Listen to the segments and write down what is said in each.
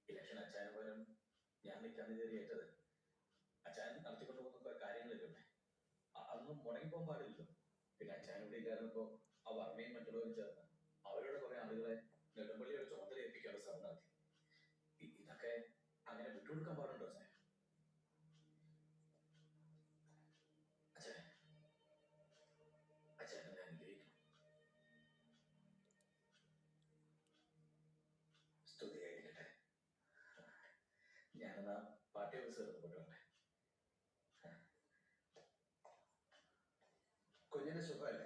Election അച്ചായന് പകരം ഞാൻ നിൽക്കാന്ന് കയറിയേറ്റത്. അച്ചായൻ നടത്തിക്കൊണ്ടു പോകുന്ന കുറെ കാര്യങ്ങളൊക്കെ ഉണ്ട്, അതൊന്നും മുടങ്ങിപ്പോകാൻ പാടില്ലല്ലോ. പിന്നെ അച്ചായൻ ഇവിടെ ഇല്ലായിരുന്നപ്പോ ആ വർമ്മയും മറ്റുള്ളവരും ചേർന്ന് അവരുടെ കുറെ ആളുകളെ നെടുമ്പള്ളിയുടെ ചുമതല ഏൽപ്പിക്കാനുള്ള ശ്രമം നടത്തി. ഇതൊക്കെ അങ്ങനെ വിട്ടുകൊടുക്കാൻ പാടുണ്ടോ അച്ചായൻ? അച്ചായൻ അച്ചായനെ ഞാൻ അനുഗ്രഹിക്കണം. സ്തുതിയായിരിക്കട്ടെ. ഞാനെന്നാ പാർട്ടി ഓഫീസർ പോയിട്ടുണ്ട്. കുഞ്ഞിന് സുഖമല്ലേ?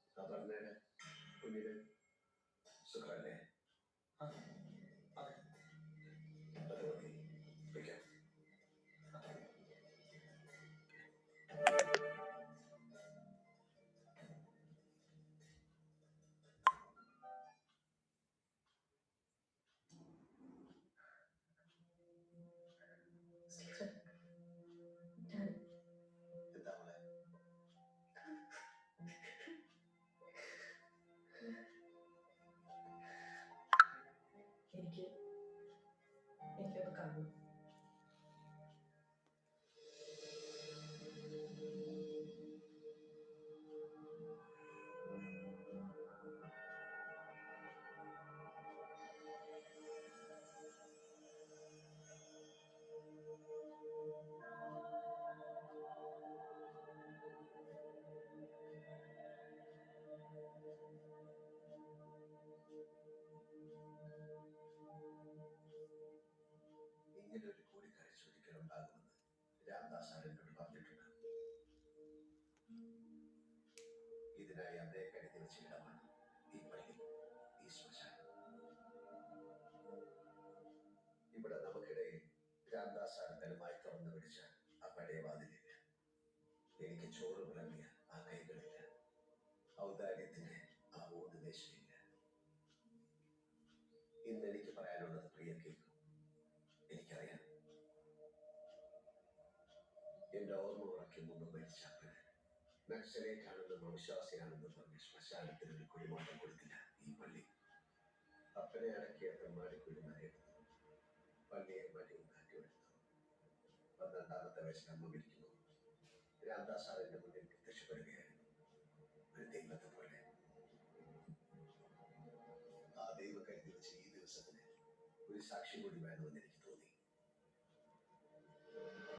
എന്താ പറഞ്ഞേനെ? കുഞ്ഞിന് സുഖമല്ലേ? അതെ, അത് മതി. വയ്ക്കാം. എന്താ മോളെ? എനിക്കൊന്ന് കാണും. ഇങ്ങനൊരു കൂടിക്കാഴ്ച ഒരിക്കലുണ്ടാകുമെന്ന് രാംദാസ് എന്നോട് പറഞ്ഞിട്ടുണ്ട്. ഇതിനായി അദ്ദേഹം കരുതി വെച്ച ഇടമാണ് ഈ പള്ളി, ഈ ശ്മശാനം. ഇവിടെ നമുക്കിടയിൽ രാംദാസ് ബലമായി തുറന്നു പിടിച്ച ആ പഴയ വാതിലില്ല. എനിക്ക് ചോറ് വിളങ്ങിയ ആ കൈകളില്ല. ഔദാര്യത്തിന്റെ ആ ഊടുദേശമില്ല. ഇന്ന് എനിക്ക് പറയാനുള്ളത് പ്രിയ കേൾക്കും. എനിക്കറിയാം, എന്റെ ഓർമ്മ ഉറക്കി മുമ്പ് മരിച്ച അപ്പന് നക്സലേറ്റാണെന്നും അവിശ്വാസിയാണെന്നും പറഞ്ഞ് ശ്മശാനത്തിന് ഒരു കുഴിമാറ്റം കൊടുത്തില്ല ഈ പള്ളി. അപ്പനെ അടക്കിയ തെമ്മാടിക്കുഴി മറിയെടുത്തു, പള്ളിയെ മടിയും കാറ്റുമെടുത്തു. 12ാമത്തെ വയസ്സിൽ അമ്മ മരിക്കുന്നു. രാംദാസ് സാറിന്റെ മുന്നിൽ പ്രത്യക്ഷപ്പെടുകയായിരുന്നു, ഒരു ദൈവത്തെ പോലെ. ആ ദൈവം കരുതി വെച്ച ഈ ദിവസത്തിന് ഒരു സാക്ഷി കൂടി വേണമെന്ന്